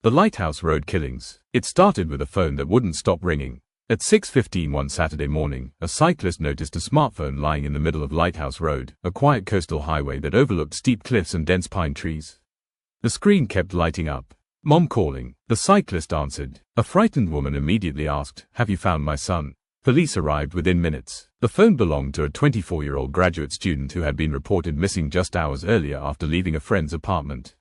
The Lighthouse Road killings. It started with a phone that wouldn't stop ringing. At 6:15 one Saturday morning, a cyclist noticed a smartphone lying in the middle of Lighthouse Road, a quiet coastal highway that overlooked steep cliffs and dense pine trees. The screen kept lighting up. "Mom calling," the cyclist answered. A frightened woman immediately asked, "Have you found my son?" Police arrived within minutes. The phone belonged to a 24-year-old graduate student who had been reported missing just hours earlier after leaving a friend's apartment.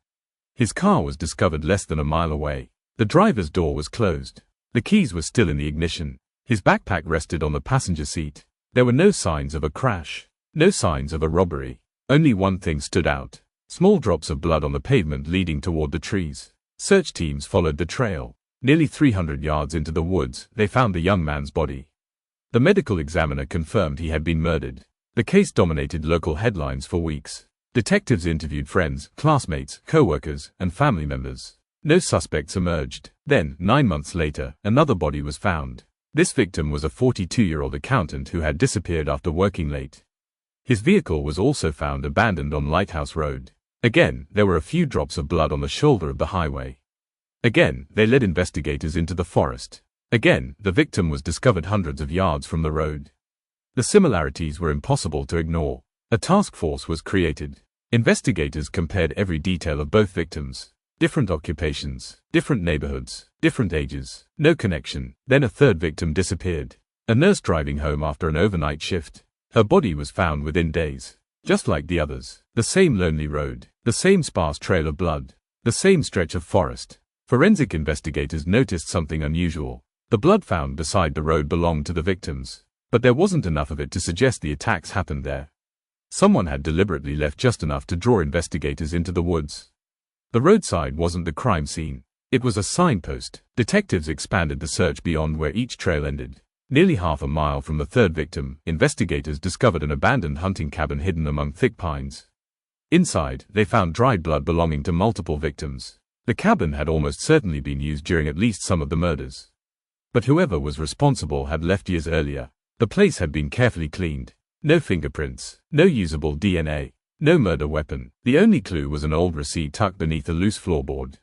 His car was discovered less than a mile away. The driver's door was closed. The keys were still in the ignition. His backpack rested on the passenger seat. There were no signs of a crash. No signs of a robbery. Only one thing stood out. Small drops of blood on the pavement leading toward the trees. Search teams followed the trail. Nearly 300 yards into the woods, they found the young man's body. The medical examiner confirmed he had been murdered. The case dominated local headlines for weeks. Detectives interviewed friends, classmates, co-workers, and family members. No suspects emerged. Then, 9 months later, another body was found. This victim was a 42-year-old accountant who had disappeared after working late. His vehicle was also found abandoned on Lighthouse Road. Again, there were a few drops of blood on the shoulder of the highway. Again, they led investigators into the forest. Again, the victim was discovered hundreds of yards from the road. The similarities were impossible to ignore. A task force was created. Investigators compared every detail of both victims. Different occupations, different neighborhoods, different ages, no connection. Then a third victim disappeared. A nurse driving home after an overnight shift. Her body was found within days. Just like the others. The same lonely road. The same sparse trail of blood. The same stretch of forest. Forensic investigators noticed something unusual. The blood found beside the road belonged to the victims. But there wasn't enough of it to suggest the attacks happened there. Someone had deliberately left just enough to draw investigators into the woods. The roadside wasn't the crime scene. It was a signpost. Detectives expanded the search beyond where each trail ended. Nearly half a mile from the third victim, investigators discovered an abandoned hunting cabin hidden among thick pines. Inside, they found dried blood belonging to multiple victims. The cabin had almost certainly been used during at least some of the murders. But whoever was responsible had left years earlier. The place had been carefully cleaned. No fingerprints, no usable DNA. No murder weapon. The only clue was an old receipt tucked beneath a loose floorboard.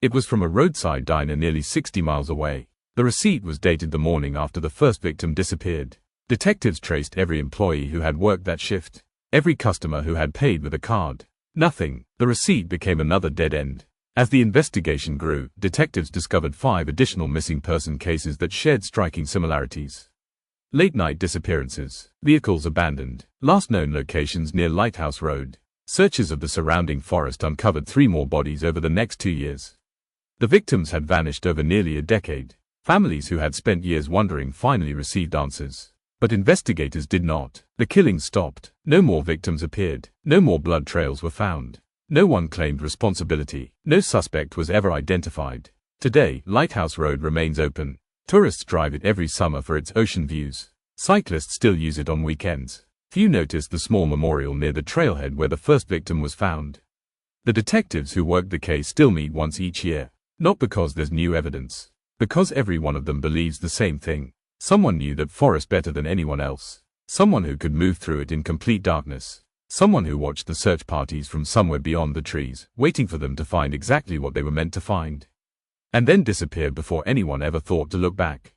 It was from a roadside diner nearly 60 miles away. The receipt was dated the morning after the first victim disappeared. Detectives traced every employee who had worked that shift. Every customer who had paid with a card. Nothing. The receipt became another dead end. As the investigation grew, detectives discovered 5 additional missing person cases that shared striking similarities. Late-night disappearances, vehicles abandoned, last known locations near Lighthouse Road. Searches of the surrounding forest uncovered 3 more bodies over the next 2 years. The victims had vanished over nearly a decade. Families who had spent years wondering finally received answers. But investigators did not. The killings stopped. No more victims appeared. No more blood trails were found. No one claimed responsibility. No suspect was ever identified. Today, Lighthouse Road remains open. Tourists drive it every summer for its ocean views. Cyclists still use it on weekends. Few notice the small memorial near the trailhead where the first victim was found. The detectives who worked the case still meet once each year. Not because there's new evidence. Because every one of them believes the same thing. Someone knew that forest better than anyone else. Someone who could move through it in complete darkness. Someone who watched the search parties from somewhere beyond the trees, waiting for them to find exactly what they were meant to find. And then disappeared before anyone ever thought to look back.